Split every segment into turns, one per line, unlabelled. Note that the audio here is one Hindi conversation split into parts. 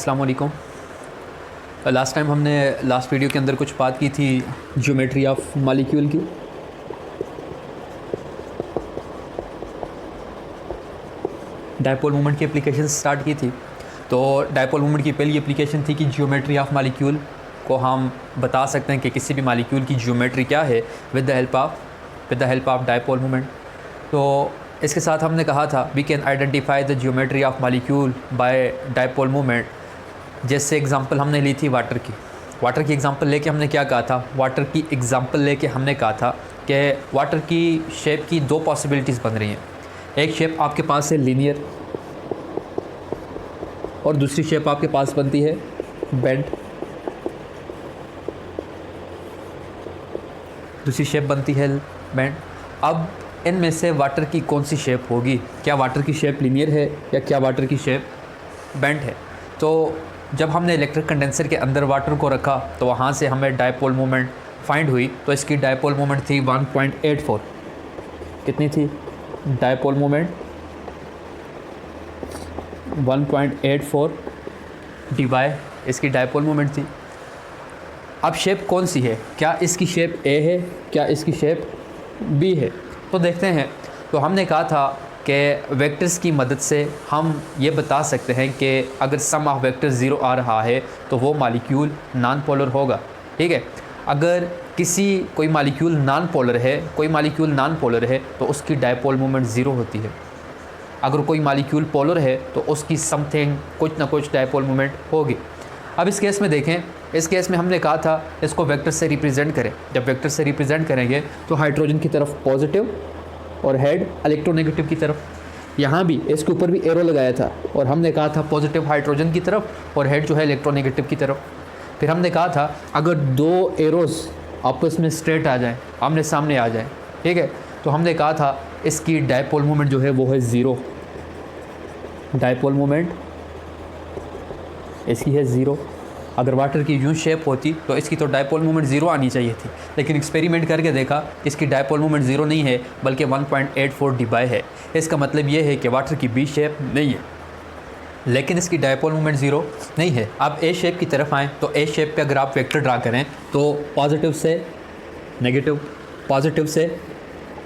अस्सलाम वालेकुम। लास्ट टाइम हमने लास्ट वीडियो के अंदर कुछ बात की थी ज्योमेट्री ऑफ मॉलिक्यूल की। डायपोल मोमेंट की एप्लीकेशन स्टार्ट की थी। तो डायपोल मोमेंट की पहली एप्लीकेशन थी कि ज्योमेट्री ऑफ मॉलिक्यूल को हम बता सकते हैं कि किसी भी मॉलिक्यूल की ज्योमेट्री क्या है with the help of dipole moment. तो इसके साथ हमने कहा था we can identify the geometry of molecule by dipole moment. जैसे एग्जांपल हमने ली थी वाटर की एग्जांपल लेके हमने क्या कहा था, वाटर की एग्जांपल लेके हमने कहा था कि वाटर की शेप की दो पॉसिबिलिटीज़ बन रही हैं। एक शेप आपके पास है लीनियर और दूसरी शेप आपके पास बनती है बेंड। दूसरी शेप बनती है बेंड। अब इनमें से वाटर की कौन सी शेप होगी? क्या वाटर की शेप लीनियर है या क्या वाटर की शेप बेंड है? तो जब हमने इलेक्ट्रिक कंडेंसर के अंदर वाटर को रखा तो वहाँ से हमें डायपोल मोमेंट फाइंड हुई। तो इसकी डायपोल मोमेंट थी 1.84। कितनी थी डायपोल मोमेंट? 1.84 डिवाई इसकी डायपोल मोमेंट थी। अब शेप कौन सी है? क्या इसकी शेप ए है, क्या इसकी शेप बी है? तो देखते हैं। तो हमने कहा था कि वेक्टर्स की मदद से हम ये बता सकते हैं कि अगर सम ऑफ वेक्टर्स 0 आ रहा है तो वो मॉलिक्यूल नॉन पोलर होगा। ठीक है, अगर कोई मॉलिक्यूल नॉन पोलर है तो उसकी डायपोल मोमेंट 0 होती है। अगर कोई मॉलिक्यूल पोलर है तो उसकी समथिंग कुछ ना कुछ डायपोल मोमेंट होगी। अब इस केस में देखें, इस केस में हमने कहा था इसको वेक्टर से रिप्रेजेंट करें। जब वेक्टर से रिप्रेजेंट करेंगे तो हाइड्रोजन की तरफ पॉजिटिव और हेड इलेक्ट्रोनेगेटिव की तरफ। यहाँ भी इसके ऊपर भी एरो लगाया था और हमने कहा था पॉजिटिव हाइड्रोजन की तरफ और हेड जो है इलेक्ट्रोनेगेटिव की तरफ। फिर हमने कहा था अगर दो एरोस आपस में स्ट्रेट आ जाएं, आमने सामने आ जाएं, ठीक है, तो हमने कहा था इसकी डायपोल मोमेंट जो है वो है 0। डायपोल मोमेंट इसकी है 0। अगर वाटर की यूं शेप होती तो इसकी तो डायपोल मोमेंट 0 आनी चाहिए थी, लेकिन एक्सपेरिमेंट करके देखा इसकी डायपोल मोमेंट 0 नहीं है बल्कि 1.84 डिवाई है। इसका मतलब ये है कि वाटर की बी शेप नहीं है, लेकिन इसकी डायपोल मोमेंट 0 नहीं है। आप ए शेप की तरफ आएँ तो ए शेप पे अगर आप वेक्टर ड्रा करें तो पॉजिटिव से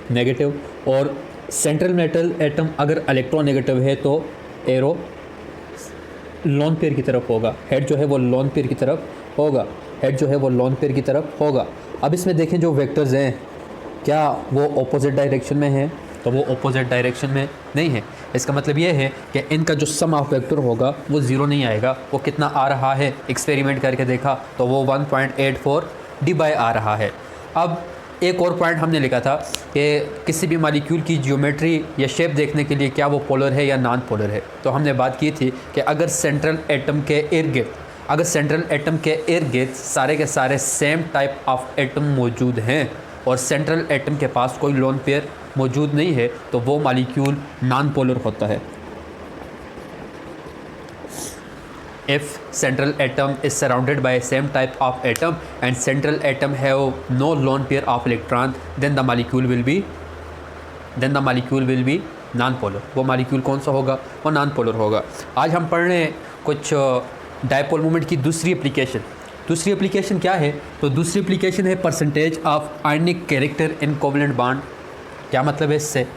नेगेटिव और सेंट्रल मेटल एटम अगर इलेक्ट्रोनेगेटिव है तो एरो लोन पेयर की तरफ होगा। हेड जो है वो लोन पेयर की तरफ होगा। अब इसमें देखें जो वेक्टर्स हैं क्या वो ऑपोजिट डायरेक्शन में हैं? तो वो ऑपोजिट डायरेक्शन में नहीं है। इसका मतलब ये है कि इनका जो सम ऑफ वेक्टर होगा वो 0 नहीं आएगा। वो कितना आ रहा है? एक्सपेरिमेंट करके देखा तो वो 1.84 डिवाई आ रहा है। अब एक और पॉइंट हमने लिखा था कि किसी भी मॉलिक्यूल की ज्योमेट्री या शेप देखने के लिए क्या वो पोलर है या नॉन पोलर है। तो हमने बात की थी कि अगर सेंट्रल एटम के इर्द गिर्द सारे के सारे सेम टाइप ऑफ एटम मौजूद हैं और सेंट्रल एटम के पास कोई लोन पेयर मौजूद नहीं है तो वो मॉलिक्यूल नॉन पोलर होता है। If central atom is surrounded by same type of atom and central atom have no lone pair of electron, then the molecule will be non-polar। वो मॉलिक्यूल कौन सा होगा? वो नॉन पोलर होगा। आज हम पढ़ रहे हैं कुछ डायपोल मोमेंट की दूसरी एप्लीकेशन क्या है? तो दूसरी एप्लीकेशन है percentage of ionic character in covalent bond. क्या मतलब है इससे?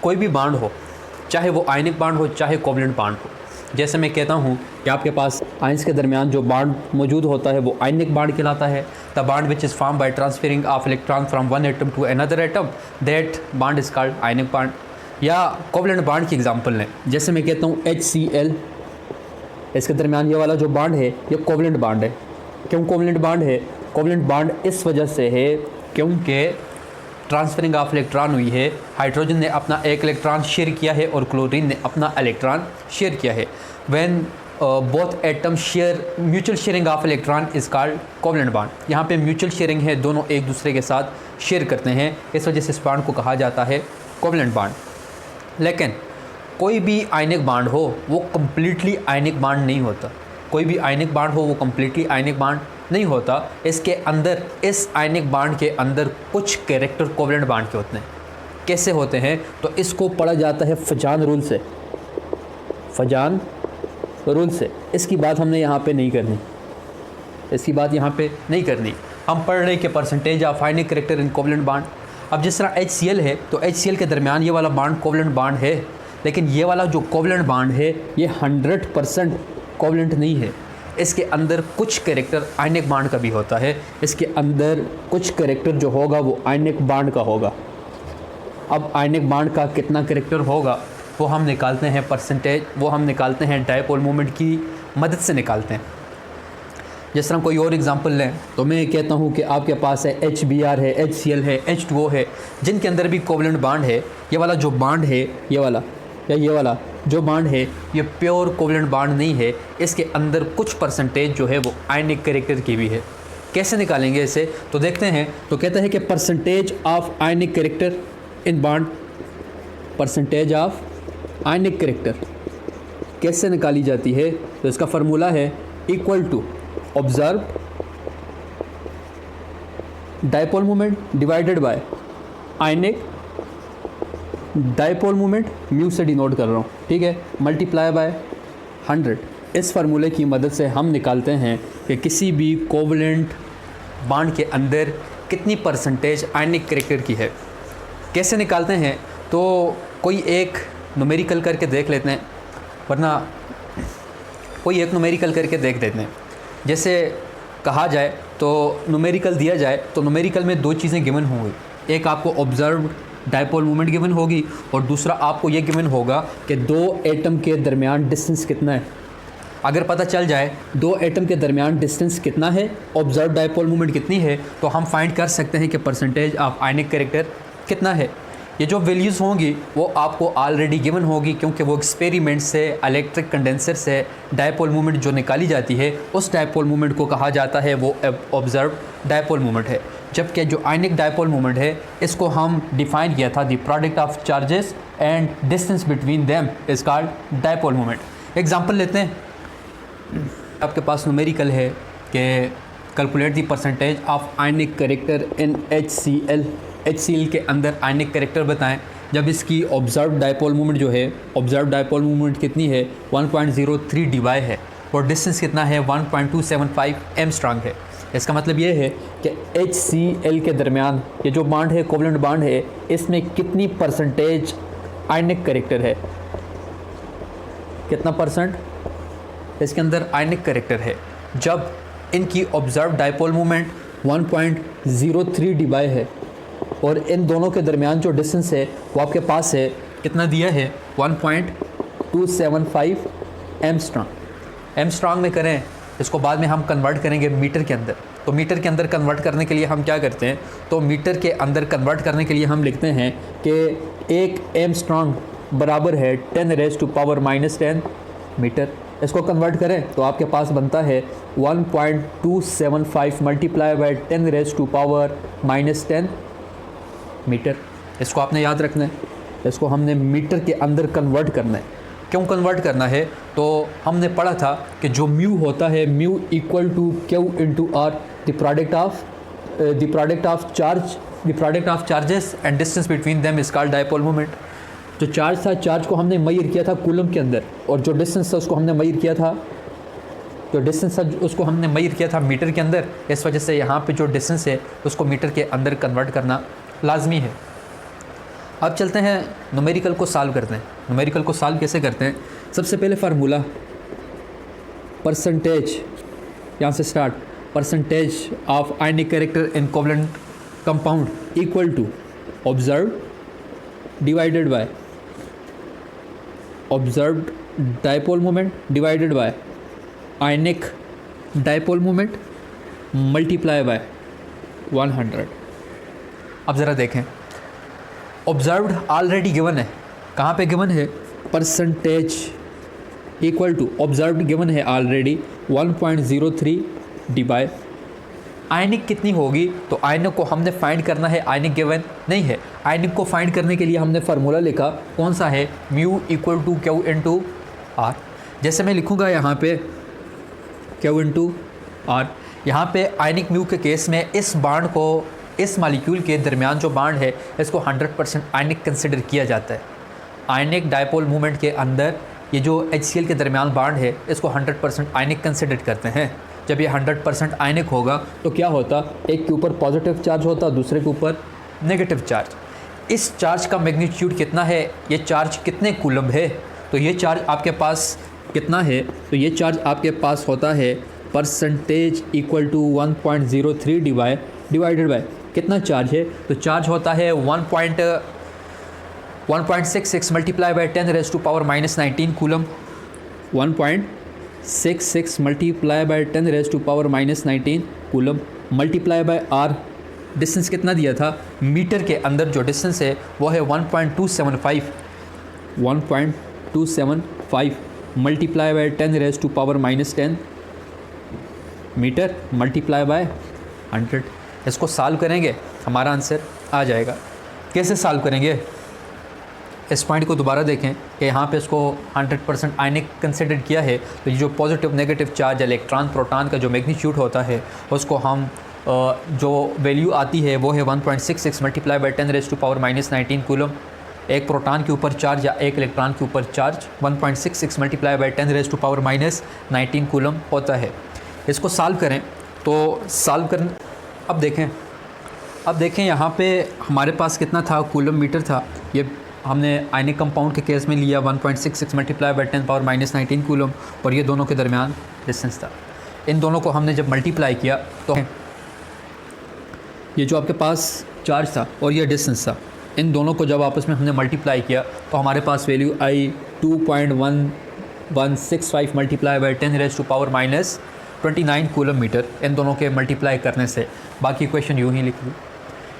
कोई भी बॉन्ड हो, चाहे वो आयनिक बॉन्ड हो चाहे कोवलेंट बॉन्ड हो। जैसे मैं कहता हूँ कि आपके पास आयंस के दरमियान जो बॉन्ड मौजूद होता है वो आयनिक बॉन्ड कहलाता है। The bond which is form by transferring of electron from one atom to another atom, that bond is called ionic bond. या कोवलेंट बॉन्ड की एग्जांपल लें, जैसे मैं कहता हूँ HCl, इसके दरमियान ये वाला जो बॉन्ड है ये कोवलेंट बॉन्ड है। क्यों कोवलेंट बॉन्ड है? कोवलेंट बॉन्ड इस वजह से है क्योंकि ट्रांसफरिंग ऑफ इलेक्ट्रॉन हुई है। हाइड्रोजन ने अपना एक इलेक्ट्रॉन शेयर किया है और क्लोरीन ने अपना इलेक्ट्रॉन शेयर किया है। When both atom share, mutual sharing of electron is called covalent bond. यहाँ पे म्यूचुअल शेयरिंग है, दोनों एक दूसरे के साथ शेयर करते हैं, इस वजह से इस बॉन्ड को कहा जाता है कोवलेंट बॉन्ड। लेकिन कोई भी आयनिक बॉन्ड हो वो कम्प्लीटली आयनिक बॉन्ड नहीं होता। नहीं होता। इसके अंदर, इस आयनिक बॉन्ड के अंदर कुछ कैरेक्टर कोवलेंट बॉन्ड के होते हैं। कैसे होते हैं, तो इसको पढ़ा जाता है फजान रूल से, फजान रूल से। इसकी बात हमने यहाँ पे नहीं करनी, इसकी बात यहाँ पे नहीं करनी। हम पढ़ रहे हैं कि percentage of ionic character in covalent bond. अब जिस तरह HCl है तो HCl के दरमियान ये वाला बॉन्ड कोवलेंट बॉन्ड है, लेकिन ये वाला जो कोवलेंट बॉन्ड है ये 100% कोवलेंट नहीं है। इसके अंदर कुछ कैरेक्टर आयनिक बॉन्ड का भी होता है, इसके अंदर कुछ कैरेक्टर जो होगा वो आयनिक बॉन्ड का होगा। अब आयनिक बॉन्ड का कितना कैरेक्टर होगा वो हम निकालते हैं परसेंटेज, वो हम निकालते हैं डायपोल मोमेंट की मदद से निकालते हैं। जिस तरह कोई और एग्जांपल लें तो मैं कहता हूँ कि आपके पास है HBr है, HCl है, H2O है, जिनके अंदर भी कोवलेंट बॉन्ड है। ये वाला जो बॉन्ड है, ये वाला या ये वाला जो बॉन्ड है ये प्योर कोवलेंट बॉन्ड नहीं है, इसके अंदर कुछ परसेंटेज जो है वो आयनिक कैरेक्टर की भी है। कैसे निकालेंगे इसे, तो देखते हैं। तो कहता है कि percentage of ionic character in bond, percentage of ionic character कैसे निकाली जाती है, तो इसका फार्मूला है equal to observe dipole moment divided by ionic dipole moment, mu से डिनोट कर रहा हूँ, ठीक है, मल्टीप्लाई बाय 100। इस फार्मूले की मदद से हम निकालते हैं कि किसी भी कोवलेंट बॉन्ड के अंदर कितनी परसेंटेज आयनिक कैरेक्टर की है। कैसे निकालते हैं, तो कोई एक न्यूमेरिकल करके देख लेते हैं, वरना कोई एक न्यूमेरिकल करके देख देते हैं। जैसे कहा जाए तो न्यूमेरिकल दिया जाए तो न्यूमेरिकल में दो चीज़ें गिवन होंगी, एक आपको ऑब्जर्व्ड डायपोल मोमेंट गिवन होगी और दूसरा आपको ये गिवन होगा कि दो एटम के दरमियान डिस्टेंस कितना है। अगर पता चल जाए दो एटम के दरमियान डिस्टेंस कितना है, ऑब्जर्व डायपोल मोमेंट कितनी है, तो हम फाइंड कर सकते हैं कि परसेंटेज ऑफ आयनिक कैरेक्टर कितना है। ये जो वैल्यूज़ होंगी वो आपको ऑलरेडी गिवन होगी, क्योंकि वो एक्सपेरिमेंट से इलेक्ट्रिक कंडेंसर से डायपोल मोमेंट जो निकाली जाती है उस डायपोल मोमेंट को कहा जाता है वो ऑब्जर्व डायपोल मोमेंट है। जबकि जो आयनिक डायपोल मोमेंट है इसको हम डिफाइन किया था, the product of charges and distance between them is called dipole moment. Example लेते हैं, आपके पास न्यूमेरिकल है कि calculate the percentage of ionic character in HCl के अंदर आयनिक कैरेक्टर बताएं जब इसकी ऑब्जर्व डायपोल मोमेंट जो है, ऑब्जर्व डायपोल मोमेंट कितनी है 1.03 dy है और डिस्टेंस कितना है 1.275 एंगस्ट्रॉम है। इसका मतलब ये है कि HCl के दरमियान ये जो बॉन्ड है, कोवलेंट बॉन्ड है, इसमें कितनी परसेंटेज आयनिक कैरेक्टर है, कितना परसेंट इसके अंदर आयनिक कैरेक्टर है जब इनकी ऑब्जर्व डायपोल मोमेंट 1.03 dy है और इन दोनों के दरमियान जो डिस्टेंस है वो आपके पास है, कितना दिया है 1.275 एंगस्ट्रॉम। एंगस्ट्रॉम में करें इसको बाद में हम कन्वर्ट करेंगे मीटर के अंदर, तो मीटर के अंदर कन्वर्ट करने के लिए हम क्या करते हैं, तो मीटर के अंदर कन्वर्ट करने के लिए हम लिखते हैं कि एक एंगस्ट्रॉम बराबर है 10⁻⁻10 मीटर। इसको कन्वर्ट करें तो आपके पास बनता है 1.275 मल्टीप्लाई बाय 10⁻⁻10 मीटर। इसको आपने याद रखना है, इसको हमने मीटर के अंदर कन्वर्ट करना है। क्यों कन्वर्ट करना है, तो हमने पढ़ा था कि जो म्यू होता है, mu equal to Q into R, the product of charges and distance between them is called dipole moment. जो चार्ज था, चार्ज को हमने मेजर किया था कूलम के अंदर, और जो डिस्टेंस था उसको हमने मेजर किया था, उसको हमने मेजर किया था मीटर के अंदर। इस वजह से यहाँ पे जो डिस्टेंस है उसको मीटर के अंदर कन्वर्ट करना लाजमी है। अब चलते हैं न्यूमेरिकल को सॉल्व करते हैं। न्यूमेरिकल को सॉल्व कैसे करते हैं, सबसे पहले फार्मूला परसेंटेज, यहाँ से start, percentage of ionic character in covalent compound equal to observe divided by observed dipole moment divided by ionic dipole moment multiply by 100। अब ज़रा देखें, ऑब्जर्व्ड ऑलरेडी गिवन है, कहाँ पे गिवन है, percentage equal to observed given है ऑलरेडी 1.03 dy। आयनिक कितनी होगी, तो आयनिक को हमने फाइंड करना है, आयनिक गिवन नहीं है। आयनिक को फाइंड करने के लिए हमने फार्मूला लिखा, कौन सा है, mu equal to Q into R। जैसे मैं लिखूँगा यहाँ पे Q इंटू R, यहाँ पे आयनिक म्यू के केस में इस बॉन्ड को इस मालिक्यूल के दरमियान जो बाड है इसको 100% आयनिक कंसिडर किया जाता है। आयनिक डायपोल मूवमेंट के अंदर ये जो HCl के दरमियान बाड है इसको 100% आयनिक कंसिडर करते हैं। जब ये 100% आयनिक होगा तो क्या होता, एक के ऊपर पॉजिटिव चार्ज होता, दूसरे के ऊपर नेगेटिव चार्ज। इस चार्ज का मैग्नीट्यूड कितना है, ये चार्ज कितने कूलम है, तो ये चार्ज आपके पास कितना है, तो ये चार्ज आपके पास होता है percentage equal to 1.03 divided by कितना चार्ज है, तो चार्ज होता है 1.66 multiply by 10⁻⁻19 coulomb. 1.66 multiply by 10⁻⁻19 coulomb multiply by R. Distance कितना दिया था, मीटर के अंदर जो डिस्टेंस है वो है 1.275 multiply by 10⁻⁻10 metre multiply by 100। इसको सॉल्व करेंगे हमारा आंसर आ जाएगा। कैसे सॉल्व करेंगे, इस पॉइंट को दोबारा देखें कि यहाँ पे इसको 100% आयनिक कंसिडर किया है, तो ये जो positive negative charge electron proton का जो मैग्नीट्यूड होता है उसको हम जो वैल्यू आती है वो है 1.66 मल्टीप्लाई बाय 10⁻⁻19 कूलम। एक प्रोटॉन के ऊपर चार्ज या एक इलेक्ट्रॉन के ऊपर चार्ज 1.66 मल्टीप्लाई बाय 10⁻⁻19 कूलम होता है। इसको सॉल्व करें तो सॉल्व कर अब देखें यहाँ पे हमारे पास कितना था, कूलम मीटर था। ये हमने आयनिक कंपाउंड के केस में लिया 1.66 मल्टीप्लाई बाय 10⁻⁻19 कूलम, और ये दोनों के दरमियान डिस्टेंस था। इन दोनों को हमने जब मल्टीप्लाई किया तो ये जो आपके पास चार्ज था और ये डिस्टेंस था, इन दोनों को जब आपस में हमने मल्टीप्लाई किया तो हमारे पास वैल्यू आई 2.1165 मल्टीप्लाई बाय 10⁻⁻29 कूलम मीटर। इन दोनों के मल्टीप्लाई करने से बाकी इक्वेशन यूँ ही लिख दी।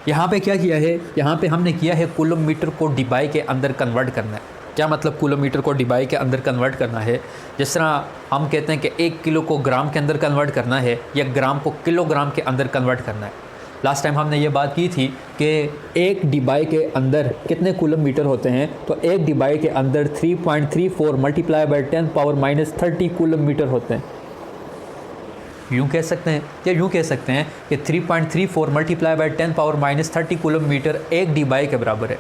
यहाँ पे क्या किया है, यहाँ पे हमने किया है कूलम मीटर को डिबाई के अंदर कन्वर्ट करना है। क्या मतलब कूलम मीटर को डिबाई के अंदर कन्वर्ट करना है, जिस तरह हम कहते हैं कि 1 किलो को ग्राम के अंदर कन्वर्ट करना है या ग्राम को किलोग्राम के अंदर कन्वर्ट करना है। लास्ट टाइम हमने ये बात की थी कि एक डिबाई के अंदर कितने कूलम मीटर होते हैं, तो एक डिबाई के अंदर 3.34 मल्टीप्लाई बाय 10⁻⁻30 कूलम मीटर होते हैं। यूँ कह सकते हैं या यूँ कह सकते हैं कि 3.34 मल्टीप्लाई बाय 10⁻⁻30 कूलम मीटर एक डिबाई के बराबर है।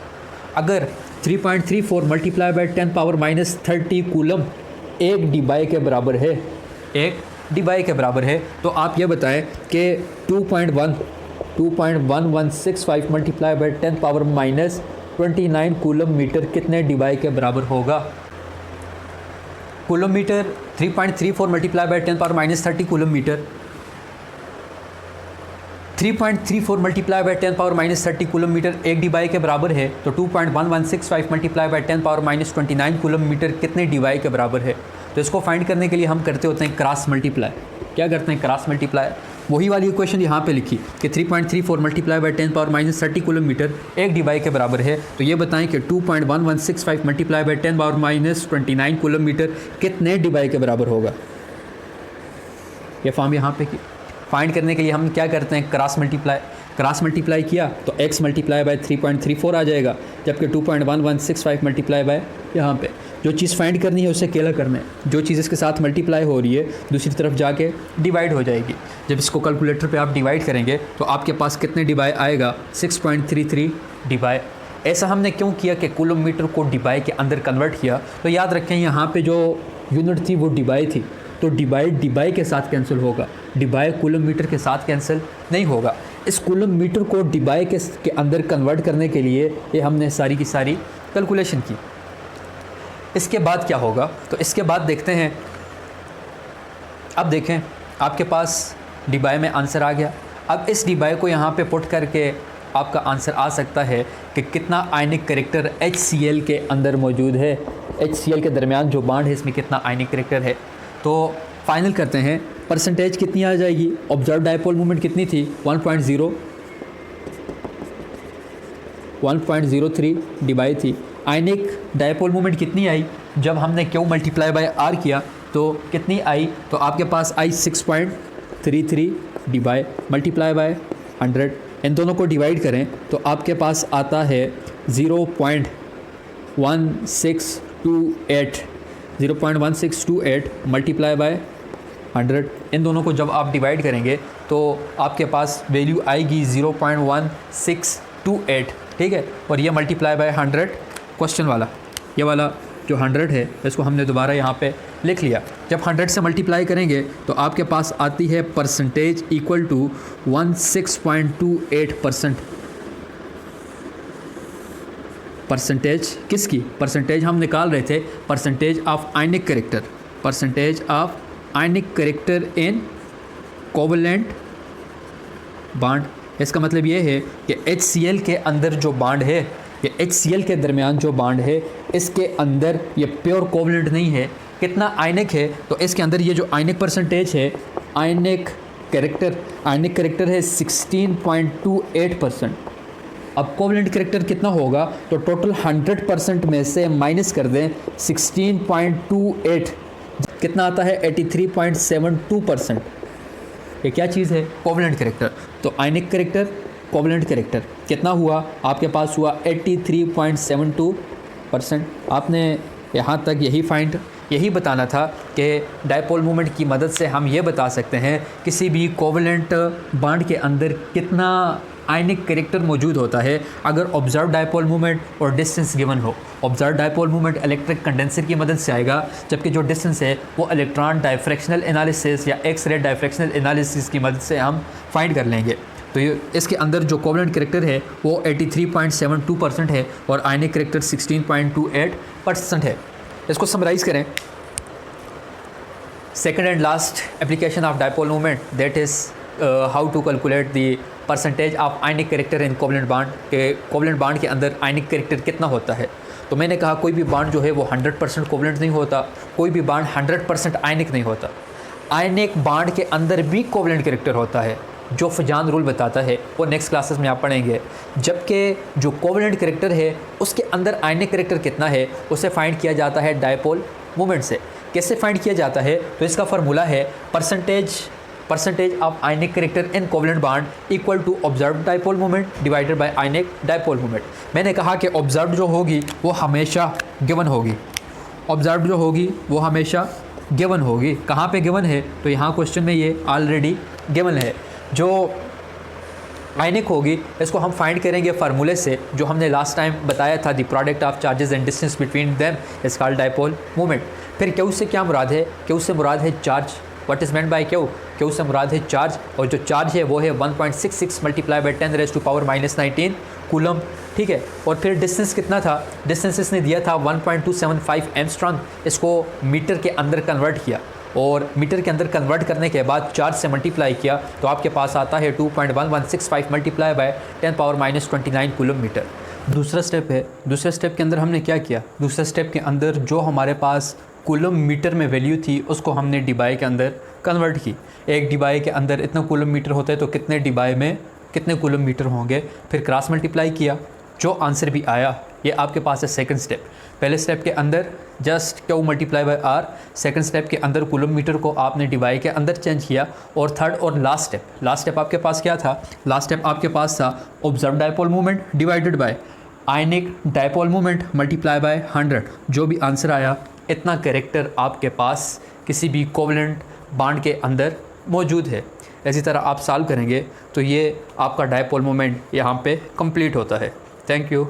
अगर 3.34 मल्टीप्लाई बाय 10⁻⁻30 कूलम एक डिबाई के बराबर है, तो आप ये बताएं कि 2.1165 मल्टीप्लाई बाय 10⁻⁻29 कूलम मीटर कितने डिबाई के बराबर होगा। Coulomb metre 3.34 multiply by 10⁻⁻30 coulomb metre 3.34 multiply by 10⁻⁻30 coulomb metre एक डिबाई के बराबर है, तो 2.1165 मल्टीप्लाई बाय 10⁻⁻29 कूलम मीटर कितने डिबाई के बराबर है। तो इसको फाइंड करने के लिए हम करते होते हैं क्रॉस मल्टीप्लाई। क्या करते हैं, क्रॉस मल्टीप्लाई। वही वाली इक्वेशन यहाँ पे लिखी कि 3.34 मल्टीप्लाई बाय 10⁻⁻30 कूलम मीटर एक डिबाई के बराबर है, तो ये बताएं कि 2.1165 मल्टीप्लाई बाय 10⁻⁻29 कूलम मीटर कितने डिबाई के बराबर होगा। ये फॉर्म यहाँ पे की। फाइंड करने के लिए हम क्या करते हैं, क्रॉस मल्टीप्लाई किया तो x मल्टीप्लाई बाय 3.34 आ जाएगा, जबकि 2.1165 मल्टीप्लाई बाय यहाँ पे जो चीज़ फाइंड करनी है उसे अकेला करना है। जो चीज़ इसके साथ मल्टीप्लाई हो रही है दूसरी तरफ जाके डिवाइड हो जाएगी। जब इसको कैलकुलेटर पे आप डिवाइड करेंगे तो आपके पास कितने डिबाई आएगा, 6.33 डिबाई। ऐसा हमने क्यों किया कि कूलम मीटर को डिबाई के अंदर कन्वर्ट किया, तो याद रखें यहाँ पे जो यूनिट थी वो डिबाई थी, तो डिबाई के साथ कैंसिल होगा, डिबाई कूलम मीटर के साथ कैंसिल नहीं होगा। इस कूलम मीटर को डिबाई के अंदर कन्वर्ट करने के लिए ये हमने सारी की सारी कैलकुलेशन की। इसके बाद क्या होगा, तो इसके बाद देखते हैं। अब देखें आपके पास डिबाई में आंसर आ गया। अब इस डिबाई को यहाँ पे पुट करके आपका आंसर आ सकता है कि कितना आयनिक करेक्टर HCl के अंदर मौजूद है, HCl के दरमियान जो बॉन्ड है इसमें कितना आयनिक करेक्टर है। तो फाइनल करते हैं, परसेंटेज कितनी आ जाएगी, ऑब्जर्व डायपोल मूवमेंट कितनी थी, 1.03 डिबाई थी। आयनिक डायपोल मूवमेंट कितनी आई, जब हमने Q मल्टीप्लाई बाय R किया तो कितनी आई, तो आपके पास आई 6.33 डिबाई मल्टीप्लाई बाय 100। इन दोनों को डिवाइड करें तो आपके पास आता है 0.1628 मल्टीप्लाई बाय 100। इन दोनों को जब आप डिवाइड करेंगे तो आपके पास वैल्यू आएगी 0.1628, ठीक है। और ये मल्टीप्लाई बाय 100 क्वेश्चन वाला, ये वाला जो 100 है इसको हमने दोबारा यहाँ पे लिख लिया। जब 100 से मल्टीप्लाई करेंगे तो आपके पास आती है परसेंटेज इक्वल टू 16.28%। परसेंटेज किसकी? परसेंटेज हम निकाल रहे थे percentage of ionic character, percentage of ionic character in covalent bond. इसका मतलब ये है कि HCl के अंदर जो बॉन्ड है, ये HCl के दरमियान जो बॉन्ड है, इसके अंदर ये प्योर कोवलेंट नहीं है। कितना आयनिक है? तो इसके अंदर ये जो आयनिक परसेंटेज है, आयनिक करेक्टर है 16.28%। अब कोवलेंट करेक्टर कितना होगा? तो टोटल 100% में से माइनस कर दें 16.28, कितना आता है? 83.72%। ये क्या चीज़ है? Covalent character. तो आयनिक करेक्टर, कोवलेंट करेक्टर कितना हुआ? आपके पास हुआ 83.72%। आपने यहाँ तक यही बताना था कि डायपोल मोमेंट की मदद से हम ये बता सकते हैं किसी भी कोवलेंट बॉन्ड के अंदर कितना आयनिक करेक्टर मौजूद होता है अगर ऑब्जर्व डायपोल मोमेंट और डिस्टेंस गिवन हो। Observe dipole moment electric condenser की मदद से आएगा, जबकि जो डिस्टेंस है वो इलेक्ट्रॉन डायफ्रैक्शनल एनालिसिस या एक्स-रे डायफ्रैक्शनल एनालिसिस की मदद से हम फाइंड कर लेंगे। तो ये इसके अंदर जो कोवलेंट करेक्टर है वो 83.72% है और आयनिक करेक्टर 16.28% है। इसको समराइज़ करें। Second and last application of dipole moment, that is how to calculate the percentage of ionic character in covalent bond, के कोवलेंट बॉन्ड के अंदर आयनिक करेक्टर कितना होता है। तो मैंने कहा कोई भी बॉन्ड जो है वो 100% कोवलेंट नहीं होता, कोई भी बॉन्ड 100% आयनिक नहीं होता। आयनिक बॉन्ड के अंदर भी कोवलेंट करेक्टर होता है, जो फजान रूल बताता है वो नेक्स्ट क्लासेस में आप पढ़ेंगे। जबकि जो कोवलेंट करेक्टर है उसके अंदर आयनिक करेक्टर कितना है उसे फाइंड किया जाता है डायपोल मोमेंट से। कैसे फाइंड किया जाता है? तो इसका फार्मूला है percentage of ionic character in covalent bond equal to observed dipole moment divided by ionic dipole moment. मैंने कहा कि ऑब्जर्व्ड जो होगी वो हमेशा गिवन होगी, ऑब्जर्व्ड जो होगी वो हमेशा गिवन होगी। कहाँ पे गिवन है? तो यहाँ क्वेश्चन में ये ऑलरेडी गिवन है। जो आयनिक होगी इसको हम फाइंड करेंगे फार्मूले से, जो हमने लास्ट टाइम बताया था, the product of charges and distance between them is called dipole moment. फिर क्यू से क्या मुराद है? क्यू से मुराद है charge. What is meant by Q? Q से मुराद है चार्ज, और जो चार्ज है वो है 1.66 मल्टीप्लाई बाई 10⁻⁻⁹ कूलम, ठीक है। और फिर डिस्टेंस कितना था? डिस्टेंस इसने दिया था 1.275 एंगस्ट्रॉम। इसको मीटर के अंदर कन्वर्ट किया और मीटर के अंदर कन्वर्ट करने के बाद चार्ज से मल्टीप्लाई किया तो आपके पास आता है 2.1165 मल्टीप्लाई बाय 10⁻⁻29 कूलम मीटर। दूसरा स्टेप है। दूसरे स्टेप के अंदर हमने क्या किया? दूसरे स्टेप के अंदर जो हमारे पास कूलम मीटर में वैल्यू थी उसको हमने डिबाई के अंदर कन्वर्ट की। एक डिबाई के अंदर इतना कूलम मीटर होता है तो कितने डिबाई में कितने कूलम मीटर होंगे, फिर क्रॉस मल्टीप्लाई किया, जो आंसर भी आया ये आपके पास है सेकंड स्टेप। पहले स्टेप के अंदर just Q multiply by R, second step के अंदर कूलम मीटर को आपने डिवाई के अंदर चेंज किया। और थर्ड और लास्ट स्टेप आपके पास क्या था? लास्ट स्टेप आपके पास था observe dipole moment divided by ionic dipole moment multiply by 100। जो भी आंसर आया इतना करेक्टर आपके पास किसी भी कोवलेंट बॉन्ड के अंदर मौजूद है। इसी तरह आप सॉल्व करेंगे तो ये आपका डायपोल मोमेंट यहाँ पे कंप्लीट होता है। Thank you.